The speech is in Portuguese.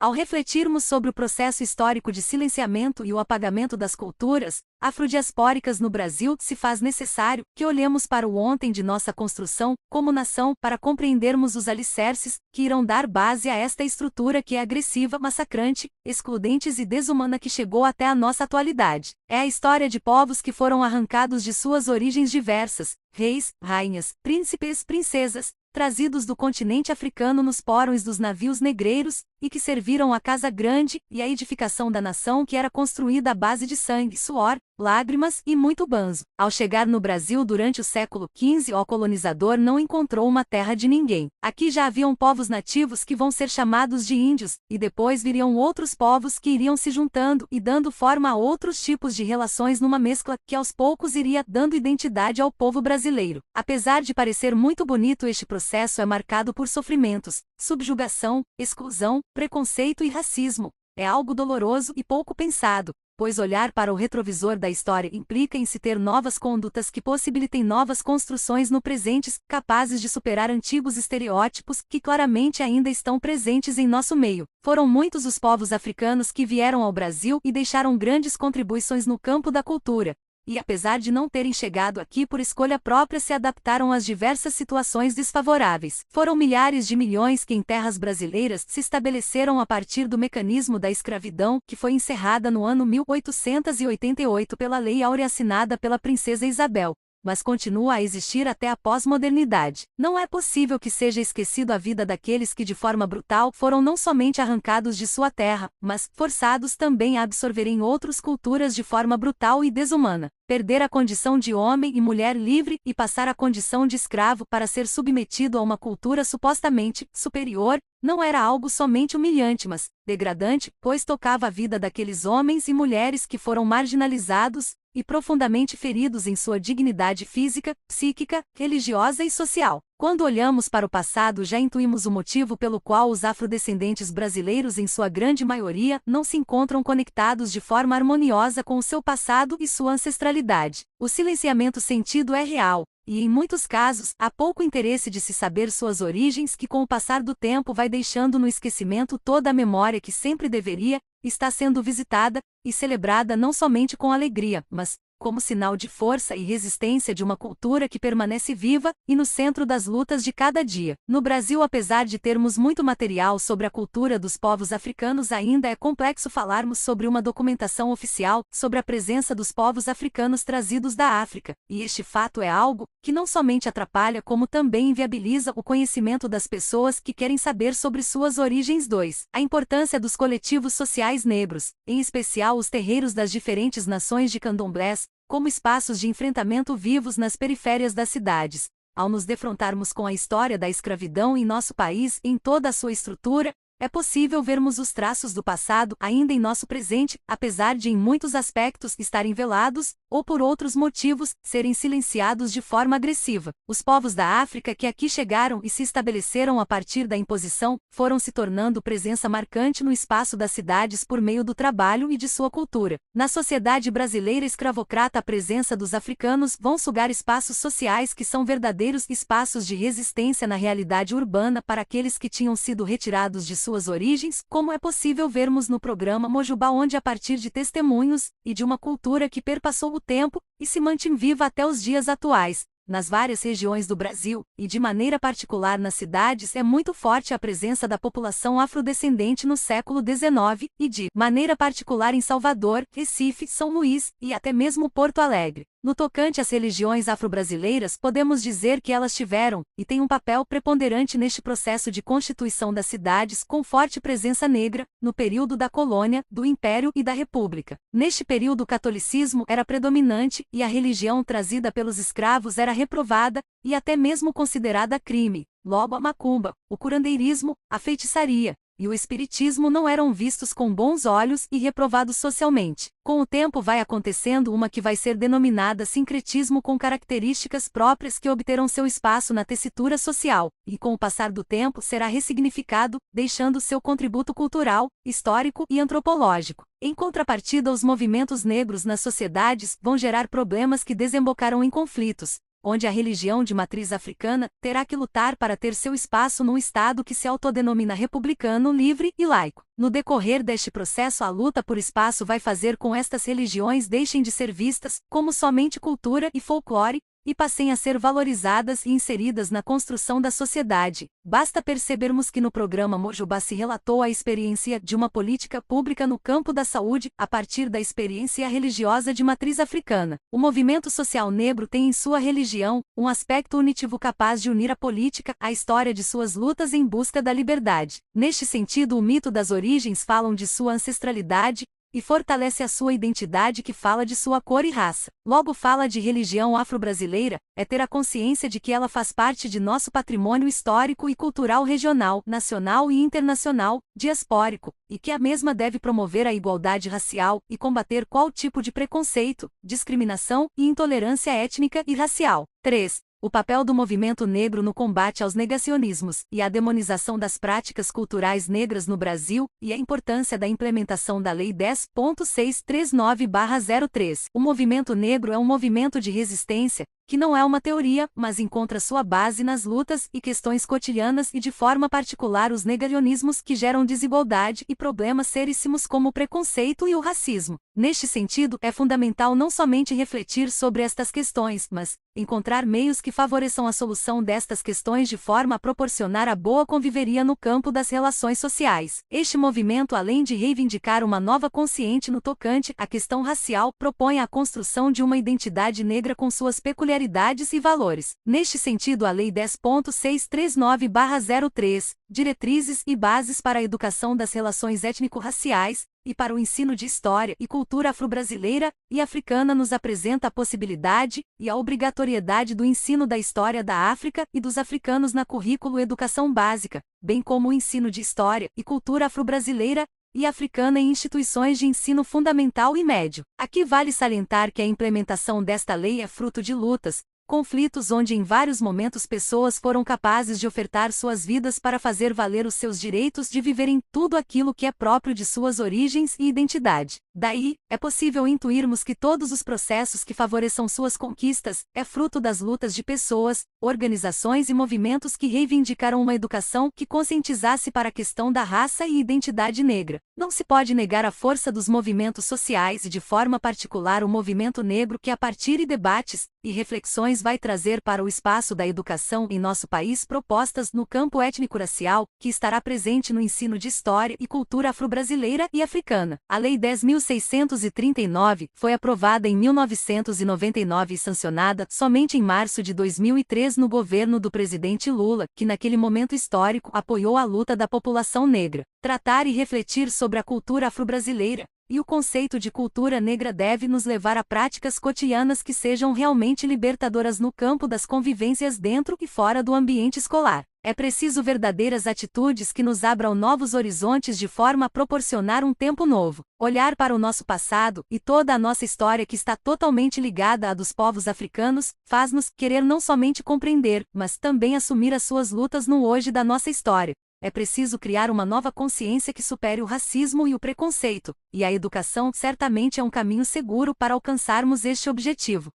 Ao refletirmos sobre o processo histórico de silenciamento e o apagamento das culturas afrodiaspóricas no Brasil, se faz necessário que olhemos para o ontem de nossa construção como nação para compreendermos os alicerces que irão dar base a esta estrutura que é agressiva, massacrante, excludente e desumana que chegou até a nossa atualidade. É a história de povos que foram arrancados de suas origens diversas, reis, rainhas, príncipes, princesas, trazidos do continente africano nos porões dos navios negreiros, e que serviram à casa grande e à edificação da nação que era construída à base de sangue, suor, lágrimas e muito banzo. Ao chegar no Brasil durante o século XV, o colonizador não encontrou uma terra de ninguém. Aqui já haviam povos nativos que vão ser chamados de índios, e depois viriam outros povos que iriam se juntando e dando forma a outros tipos de relações numa mescla que aos poucos iria dando identidade ao povo brasileiro. Apesar de parecer muito bonito, este processo é marcado por sofrimentos, subjugação, exclusão, preconceito e racismo. É algo doloroso e pouco pensado, pois olhar para o retrovisor da história implica em se ter novas condutas que possibilitem novas construções no presente, capazes de superar antigos estereótipos que claramente ainda estão presentes em nosso meio. Foram muitos os povos africanos que vieram ao Brasil e deixaram grandes contribuições no campo da cultura. E apesar de não terem chegado aqui por escolha própria, se adaptaram às diversas situações desfavoráveis. Foram milhares de milhões que em terras brasileiras se estabeleceram a partir do mecanismo da escravidão, que foi encerrada no ano 1888 pela Lei Áurea assinada pela Princesa Isabel, mas continua a existir até a pós-modernidade. Não é possível que seja esquecido a vida daqueles que de forma brutal foram não somente arrancados de sua terra, mas forçados também a absorverem outras culturas de forma brutal e desumana. Perder a condição de homem e mulher livre e passar a condição de escravo para ser submetido a uma cultura supostamente superior, não era algo somente humilhante, mas degradante, pois tocava a vida daqueles homens e mulheres que foram marginalizados e profundamente feridos em sua dignidade física, psíquica, religiosa e social. Quando olhamos para o passado, já intuímos o motivo pelo qual os afrodescendentes brasileiros, em sua grande maioria, não se encontram conectados de forma harmoniosa com o seu passado e sua ancestralidade. O silenciamento sentido é real, e em muitos casos, há pouco interesse de se saber suas origens, que com o passar do tempo vai deixando no esquecimento toda a memória que sempre deveria estar sendo visitada e celebrada não somente com alegria, mas como sinal de força e resistência de uma cultura que permanece viva e no centro das lutas de cada dia. No Brasil, apesar de termos muito material sobre a cultura dos povos africanos, ainda é complexo falarmos sobre uma documentação oficial sobre a presença dos povos africanos trazidos da África, e este fato é algo que não somente atrapalha como também inviabiliza o conhecimento das pessoas que querem saber sobre suas origens. 2. A importância dos coletivos sociais negros, em especial os terreiros das diferentes nações de candomblés, como espaços de enfrentamento vivos nas periférias das cidades. Ao nos defrontarmos com a história da escravidão em nosso país em toda a sua estrutura, é possível vermos os traços do passado ainda em nosso presente, apesar de em muitos aspectos estarem velados, ou por outros motivos, serem silenciados de forma agressiva. Os povos da África que aqui chegaram e se estabeleceram a partir da imposição, foram se tornando presença marcante no espaço das cidades por meio do trabalho e de sua cultura. Na sociedade brasileira escravocrata, a presença dos africanos vão sugar espaços sociais que são verdadeiros espaços de resistência na realidade urbana para aqueles que tinham sido retirados de suas origens, como é possível vermos no programa Mojubá, onde a partir de testemunhos e de uma cultura que perpassou o tempo e se mantém viva até os dias atuais, nas várias regiões do Brasil, e de maneira particular nas cidades, é muito forte a presença da população afrodescendente no século XIX, e de maneira particular em Salvador, Recife, São Luís, e até mesmo Porto Alegre. No tocante às religiões afro-brasileiras, podemos dizer que elas tiveram, e têm um papel preponderante neste processo de constituição das cidades, com forte presença negra, no período da colônia, do Império e da República. Neste período o catolicismo era predominante, e a religião trazida pelos escravos era reprovada, e até mesmo considerada crime. Logo a macumba, o curandeirismo, a feitiçaria e o espiritismo não eram vistos com bons olhos e reprovados socialmente. Com o tempo vai acontecendo uma que vai ser denominada sincretismo, com características próprias que obterão seu espaço na tessitura social, e com o passar do tempo será ressignificado, deixando seu contributo cultural, histórico e antropológico. Em contrapartida, os movimentos negros nas sociedades vão gerar problemas que desembocaram em conflitos, onde a religião de matriz africana terá que lutar para ter seu espaço num Estado que se autodenomina republicano, livre e laico. No decorrer deste processo, a luta por espaço vai fazer com que estas religiões deixem de ser vistas como somente cultura e folclore, e passem a ser valorizadas e inseridas na construção da sociedade. Basta percebermos que no programa Mojubá se relatou a experiência de uma política pública no campo da saúde, a partir da experiência religiosa de matriz africana. O movimento social negro tem em sua religião um aspecto unitivo capaz de unir a política à história de suas lutas em busca da liberdade. Neste sentido, o mito das origens fala de sua ancestralidade, e fortalece a sua identidade, que fala de sua cor e raça. Logo, fala de religião afro-brasileira, é ter a consciência de que ela faz parte de nosso patrimônio histórico e cultural regional, nacional e internacional, diaspórico, e que a mesma deve promover a igualdade racial e combater qual tipo de preconceito, discriminação e intolerância étnica e racial. 3. O papel do movimento negro no combate aos negacionismos e à demonização das práticas culturais negras no Brasil, e a importância da implementação da Lei 10.639/03. O movimento negro é um movimento de resistência, que não é uma teoria, mas encontra sua base nas lutas e questões cotidianas e de forma particular os negacionismos que geram desigualdade e problemas seríssimos como o preconceito e o racismo. Neste sentido, é fundamental não somente refletir sobre estas questões, mas encontrar meios que favoreçam a solução destas questões de forma a proporcionar a boa conviveria no campo das relações sociais. Este movimento, além de reivindicar uma nova consciência no tocante à questão racial, propõe a construção de uma identidade negra com suas peculiaridades e valores. Neste sentido, a Lei 10.639/03, Diretrizes e Bases para a Educação das Relações Étnico-Raciais, e para o ensino de história e cultura afro-brasileira e africana, nos apresenta a possibilidade e a obrigatoriedade do ensino da história da África e dos africanos na currículo educação básica, bem como o ensino de história e cultura afro-brasileira e africana em instituições de ensino fundamental e médio. Aqui vale salientar que a implementação desta lei é fruto de lutas, conflitos onde em vários momentos pessoas foram capazes de ofertar suas vidas para fazer valer os seus direitos de viverem tudo aquilo que é próprio de suas origens e identidade. Daí, é possível intuirmos que todos os processos que favoreçam suas conquistas é fruto das lutas de pessoas, organizações e movimentos que reivindicaram uma educação que conscientizasse para a questão da raça e identidade negra. Não se pode negar a força dos movimentos sociais e, de forma particular, o movimento negro, que a partir de debates e reflexões vai trazer para o espaço da educação em nosso país propostas no campo étnico-racial, que estará presente no ensino de história e cultura afro-brasileira e africana. A Lei 10.639 foi aprovada em 1999 e sancionada somente em março de 2003 no governo do presidente Lula, que naquele momento histórico apoiou a luta da população negra. Tratar e refletir sobre a cultura afro-brasileira e o conceito de cultura negra deve nos levar a práticas cotidianas que sejam realmente libertadoras no campo das convivências dentro e fora do ambiente escolar. É preciso verdadeiras atitudes que nos abram novos horizontes de forma a proporcionar um tempo novo. Olhar para o nosso passado e toda a nossa história, que está totalmente ligada à dos povos africanos, faz-nos querer não somente compreender, mas também assumir as suas lutas no hoje da nossa história. É preciso criar uma nova consciência que supere o racismo e o preconceito, e a educação certamente é um caminho seguro para alcançarmos este objetivo.